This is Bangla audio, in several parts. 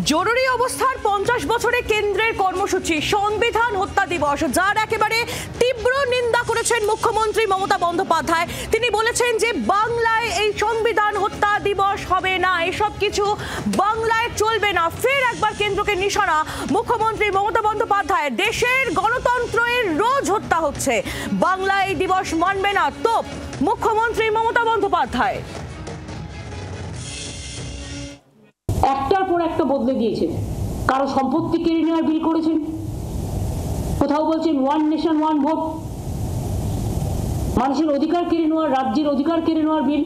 জরুরি অবস্থার 50 বছরে কেন্দ্রের কর্মসূচি সংবিধান হত্যা দিবস, যার একেবারে তীব্র নিন্দা করেছেন মুখ্যমন্ত্রী মমতা বন্দ্যোপাধ্যায়। তিনি বলেছেন যে বাংলায় এই সংবিধান হত্যা দিবস হবে না, এসব কিছু বাংলায় চলবে না। ফের একবার কেন্দ্রকে নিশানা মুখ্যমন্ত্রী মমতা বন্দ্যোপাধ্যায়। দেশের গণতন্ত্রের রোজ হত্যা হচ্ছে, বাংলায় এই দিবস মানবে না তোপ মুখ্যমন্ত্রী মমতা বন্দ্যোপাধ্যায়। একটার পর একটা বদলে দিয়েছেন। কারো সম্পত্তি কেড়ে নেওয়ার বিল করেছেন, কোথাও বলছেন ওয়ান নেশন ওয়ান ভোট, মানুষের অধিকার কেড়ে নেওয়ার, রাজ্যের অধিকার কেড়ে নেওয়ার বিল,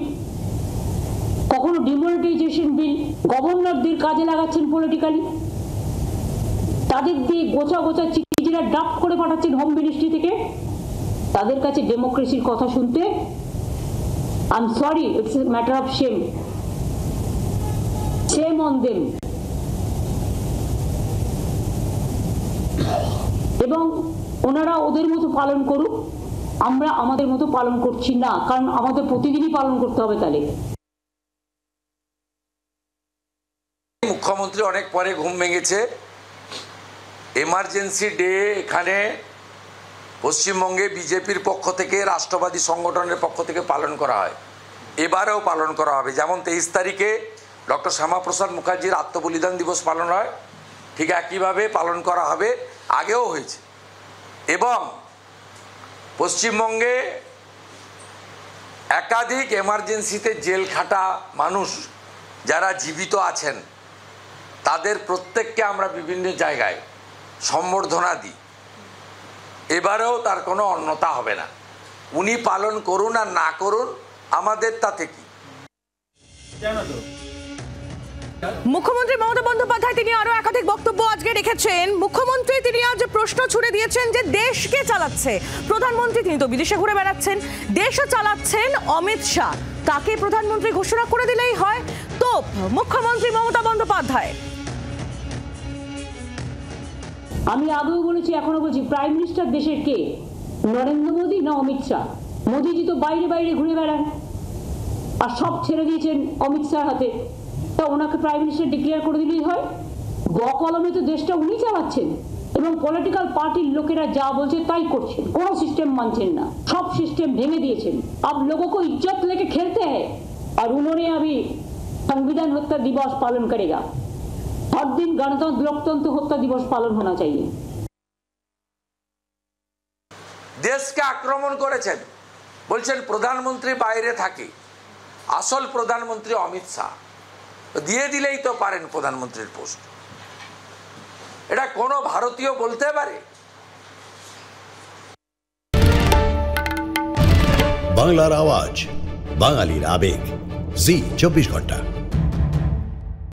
কখনো ডিমনিটাইজেশন বিল, গভর্নরদের কাজে লাগাচ্ছেন পলিটিক্যালি, তাদের দিয়ে গোছা গোছা চিঠিরা ড্রাফট করে পাঠাচ্ছেন হোম মিনিস্ট্রি থেকে। তাদের কাছে ডেমোক্রেসির কথা শুনতে I am sorry, it's a matter of shame. Shame on them. এবং ওনারা ওদের মতো পালন করুক, আমরা আমাদের মতো পালন করছি না, কারণ আমাদের প্রতিদিনই পালন করতে হবে। তাহলে মুখ্যমন্ত্রী অনেক পরে ঘুম ভেঙেছে। এমার্জেন্সি ডে এখানে পশ্চিমবঙ্গে বিজেপির পক্ষ থেকে, রাষ্ট্রবাদী সংগঠনের পক্ষ থেকে পালন করা হয়, এবারেও পালন করা হবে। যেমন 23 তারিখে ডক্টর শ্যামাপ্রসাদ মুখার্জির আত্মবলিদান দিবস পালন হয়, ঠিক একইভাবে পালন করা হবে, আগেও হয়েছে। এবং পশ্চিমবঙ্গে একাধিক এমার্জেন্সিতে জেল খাটা মানুষ যারা জীবিত আছেন, তাদের প্রত্যেককে আমরা বিভিন্ন জায়গায় সম্বর্ধনা দিই। এবারেও তার কোনো অন্যতা হবে না। উনি পালন করুন আর না করুন, আমাদের তাতে কি। মুখ্যমন্ত্রী মমতা বন্দ্যোপাধ্যায় তিনি আরো একাধিক বক্তব্য আজকে রেখেছেন। মুখ্যমন্ত্রী তিনি আজ প্রশ্ন ছুড়ে দিয়েছেন যে দেশকে চালাচ্ছে প্রধানমন্ত্রী, তিনি তো বিদেশে ঘুরে বেড়াচ্ছেন, দেশও চালাচ্ছেন অমিত শাহ, তাকে প্রধানমন্ত্রী ঘোষণা করে দিলেই হয়। তো মুখ্যমন্ত্রী মমতা বন্দ্যোপাধ্যায়, আমি আগেও বলেছি, এখনো বলছি, প্রাইম মিনিস্টার দেশের কে? নরেন্দ্র মোদী না অমিত শাহ? মোদীজি তো বাইরে বাইরে ঘুরে বেড়ান, আর সব ছেড়ে দিয়েছেন অমিত শাহ হাতে। তা ওনাকে প্রাইম মিনিস্টার ডিক্লেয়ার করে দিলেই হয়। বকলমে তো দেশটা উনি চালাচ্ছেন, এবং পলিটিক্যাল পার্টির লোকেরা যা বলছে তাই করছেন, কোনো সিস্টেম মানছেন না, সব সিস্টেম ভেঙে দিয়েছেন। अब लोगों को इज्जत लेके खेलते हैं, और उन्होंने अभी संविधान हत्या दिवस पालन करेगा। हर दिन गणतंत्र लोकतंत्र हत्या दिवस पालन होना चाहिए। দেশকে আক্রমণ করেছেন, বলছেন প্রধানমন্ত্রী বাইরে থাকে, আসল প্রধানমন্ত্রী অমিত শাহ, দিয়ে দিলেই তো পারেন প্রধানমন্ত্রীর পোস্ট। এটা কোনো ভারতীয় বলতে পারে? বাংলার আওয়াজ, বাঙালির আবেগ, জি 24 ঘন্টা।